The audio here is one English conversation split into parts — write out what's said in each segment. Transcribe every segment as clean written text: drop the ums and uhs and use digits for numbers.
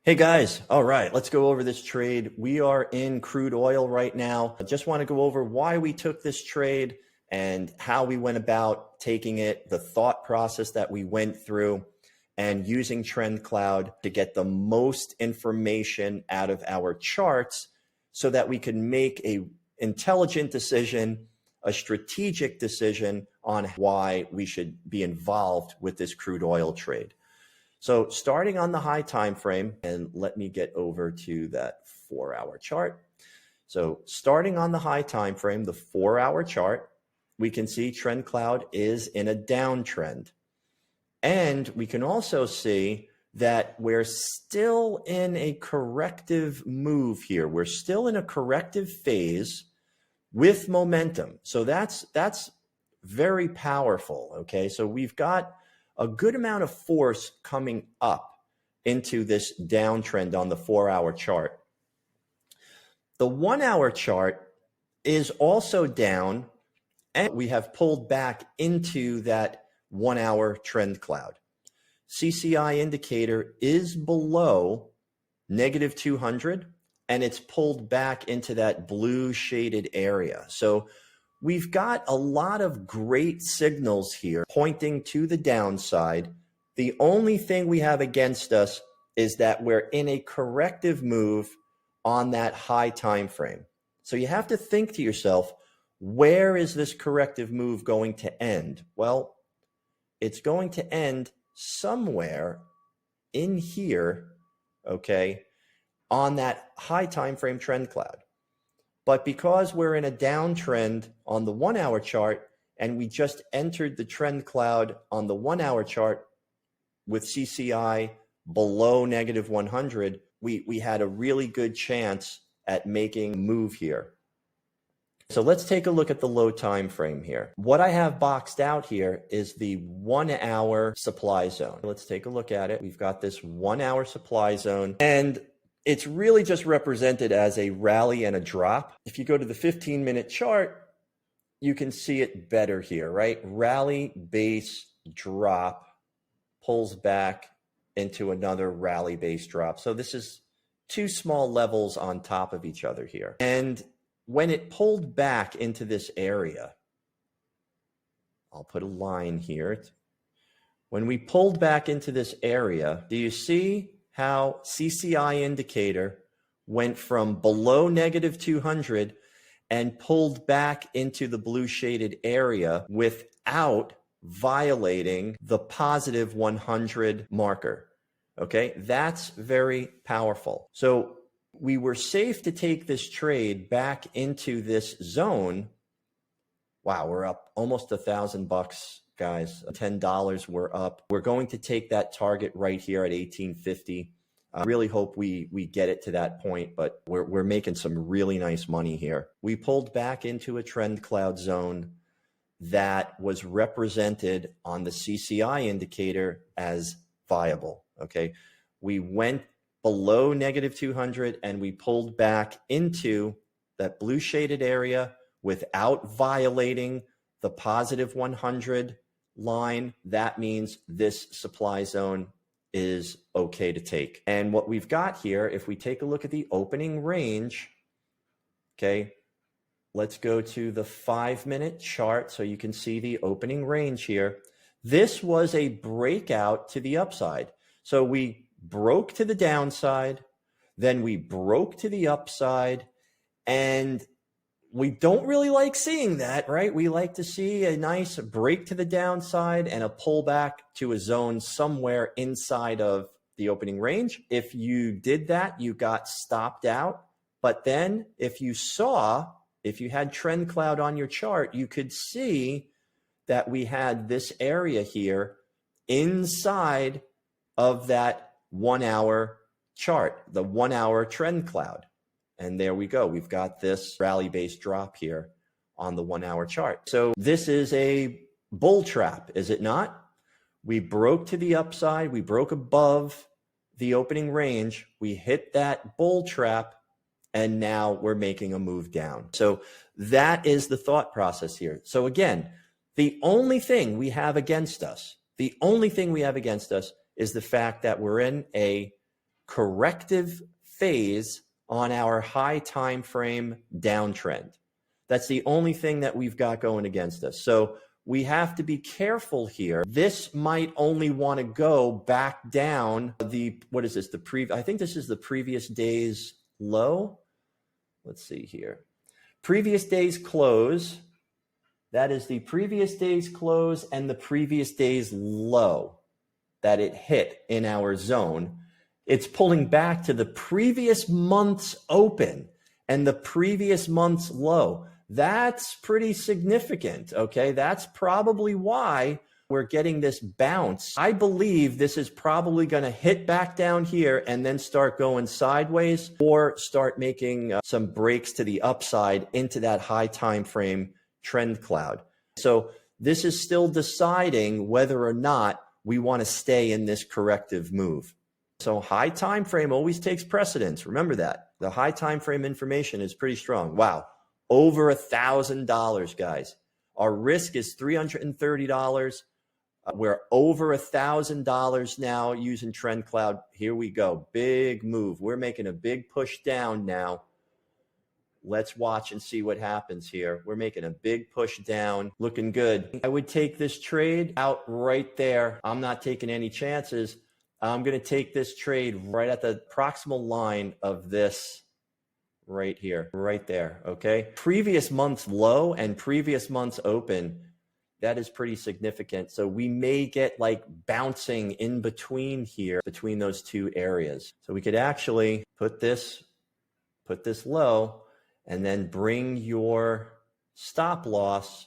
Hey guys, all right, let's go over this trade. We are in crude oil right now. I just want to go over why we took this trade and how we went about taking it, the thought process that we went through, and using Trend Cloud to get the most information out of our charts so that we can make an intelligent decision, a strategic decision on why we should be involved with this crude oil trade. So starting on the high time frame, and let me get over to that 4-hour chart. So starting on the high time frame, the 4-hour chart, we can see Trend Cloud is in a downtrend. And we can also see that we're still in a corrective move here. We're still in a corrective phase with momentum. So that's very powerful, okay? So we've got a good amount of force coming up into this downtrend on the 4-hour chart. The 1-hour chart is also down, and we have pulled back into that 1-hour trend cloud. CCI indicator is below -200, and it's pulled back into that blue shaded area. So we've got a lot of great signals here pointing to the downside. The only thing we have against us is that we're in a corrective move on that high time frame. So you have to think to yourself, where is this corrective move going to end? Well, it's going to end somewhere in here, okay, on that high time frame trend cloud. But because we're in a downtrend on the 1-hour chart and we just entered the trend cloud on the 1-hour chart with CCI below -100, we had a really good chance at making a move here. So let's take a look at the low time frame here. What I have boxed out here is the 1-hour supply zone. Let's take a look at it. We've got this 1-hour supply zone, and it's really just represented as a rally and a drop. If you go to the 15-minute chart, you can see it better here, right? Rally, base, drop, pulls back into another rally, base, drop. So this is two small levels on top of each other here. And when it pulled back into this area, I'll put a line here. When we pulled back into this area, do you see how CCI indicator went from below -200 and pulled back into the blue shaded area without violating the +100 marker? Okay, that's very powerful. So we were safe to take this trade back into this zone. Wow, we're up almost $1,000, guys. $10 we're up. We're going to take that target right here at 1850. I really hope we get it to that point, but we're making some really nice money here. We pulled back into a trend cloud zone that was represented on the CCI indicator as viable, okay? We went below -200 and we pulled back into that blue shaded area without violating the +100 line. That means this supply zone is okay to take. And what we've got here, if we take a look at the opening range, okay, let's go to the 5-minute chart so you can see the opening range here. This was a breakout to the upside. So we broke to the downside, then we broke to the upside, and we don't really like seeing that, right? We like to see a nice break to the downside and a pullback to a zone somewhere inside of the opening range. If you did that, you got stopped out. But then if you had trend cloud on your chart, you could see that we had this area here inside of that 1-hour chart, the 1-hour trend cloud. And there we go. We've got this rally-based drop here on the 1-hour chart. So this is a bull trap, is it not? We broke to the upside. We broke above the opening range. We hit that bull trap, and now we're making a move down. So that is the thought process here. So again, the only thing we have against us is the fact that we're in a corrective phase on our high time frame downtrend. That's the only thing that we've got going against us. So we have to be careful here. This might only want to go back down what is this? I think this is the previous day's low. Let's see here. Previous day's close. That is the previous day's close and the previous day's low that it hit in our zone. It's pulling back to the previous month's open and the previous month's low. That's pretty significant, okay? That's probably why we're getting this bounce. I believe this is probably going to hit back down here and then start going sideways or start making some breaks to the upside into that high time frame trend cloud. So this is still deciding whether or not we want to stay in this corrective move. So high time frame always takes precedence. Remember that. The high time frame information is pretty strong. Wow. Over $1,000, guys. Our risk is $330. We're over $1,000 now using Trend Cloud. Here we go. Big move. We're making a big push down now. Let's watch and see what happens here. We're making a big push down. Looking good. I would take this trade out right there. I'm not taking any chances. I'm going to take this trade right at the proximal line of this right here, right there, okay? Previous month's low and previous month's open, that is pretty significant. So we may get like bouncing in between here, between those two areas. So we could actually put this low and then bring your stop loss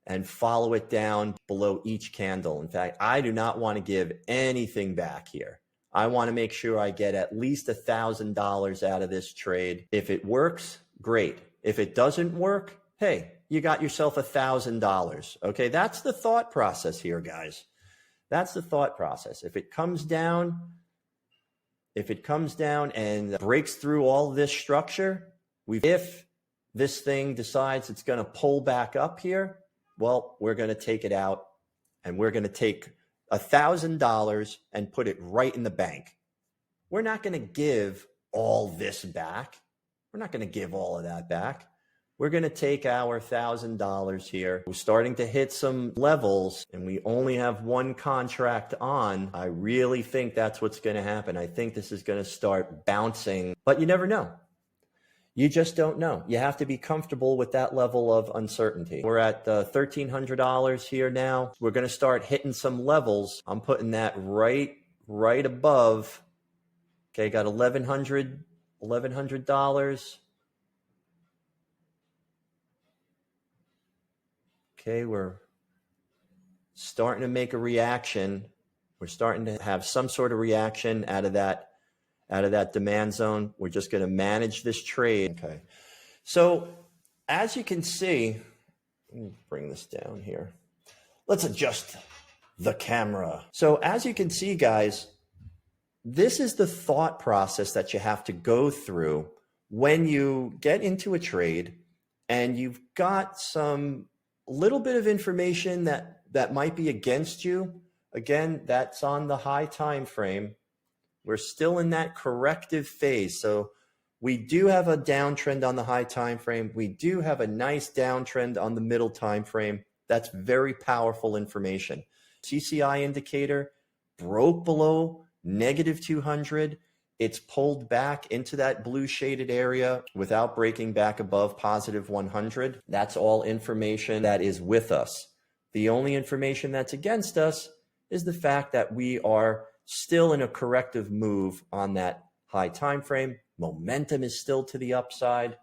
and follow it down below each candle. In fact, I do not want to give anything back here. I want to make sure I get at least $1,000 out of this trade. If it works, great. If it doesn't work, hey, you got yourself $1,000. Okay, that's the thought process here, guys. That's the thought process. If it comes down and breaks through all this structure, if this thing decides it's going to pull back up here, well, we're going to take it out and we're going to take $1,000 and put it right in the bank. We're not going to give all this back. We're not going to give all of that back. We're going to take our $1,000 here. We're starting to hit some levels and we only have one contract on. I really think that's what's going to happen. I think this is going to start bouncing, but you never know. You just don't know. You have to be comfortable with that level of uncertainty. We're at $1,300 here now. We're going to start hitting some levels. I'm putting that right above. Okay, got $1,100. Okay, we're starting to make a reaction. We're starting to have some sort of reaction out of that demand zone. We're just going to manage this trade. Okay. So as you can see, let me bring this down here. Let's adjust the camera. So as you can see, guys, this is the thought process that you have to go through when you get into a trade and you've got some little bit of information that might be against you. Again, that's on the high time frame. We're still in that corrective phase. So we do have a downtrend on the high time frame. We do have a nice downtrend on the middle time frame. That's very powerful information. CCI indicator broke below -200. It's pulled back into that blue shaded area without breaking back above +100. That's all information that is with us. The only information that's against us is the fact that we are still in a corrective move on that high time frame. Momentum is still to the upside.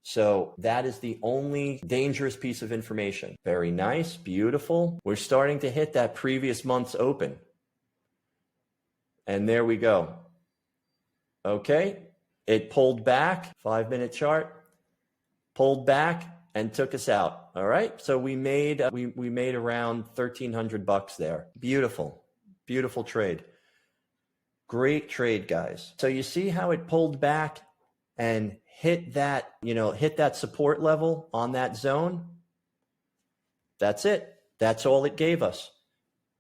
So that is the only dangerous piece of information. Very nice, beautiful. We're starting to hit that previous month's open. And there we go. Okay, it pulled back, 5-minute chart, pulled back and took us out. All right, so we made around $1,300 there. Beautiful, beautiful trade. Great trade, guys. So you see how it pulled back and hit that, hit that support level on that zone? That's it. That's all it gave us.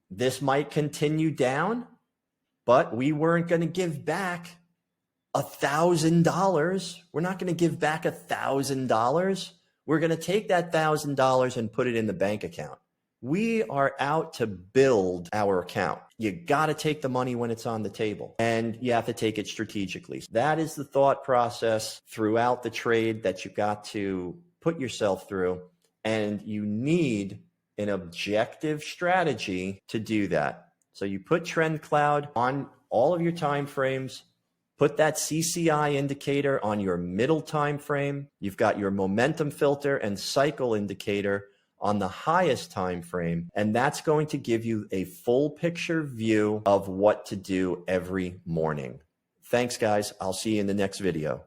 This might continue down. but we weren't going to give back $1,000. We're not going to give back $1,000. We're going to take that $1,000 and put it in the bank account. We are out to build our account. You got to take the money when it's on the table, and you have to take it strategically. That is the thought process throughout the trade that you got to put yourself through, and you need an objective strategy to do that. So you put trend cloud on all of your time frames. Put that CCI indicator on your middle time frame. You've got your momentum filter and cycle indicator on the highest time frame, and that's going to give you a full picture view of what to do every morning. Thanks, guys. I'll see you in the next video.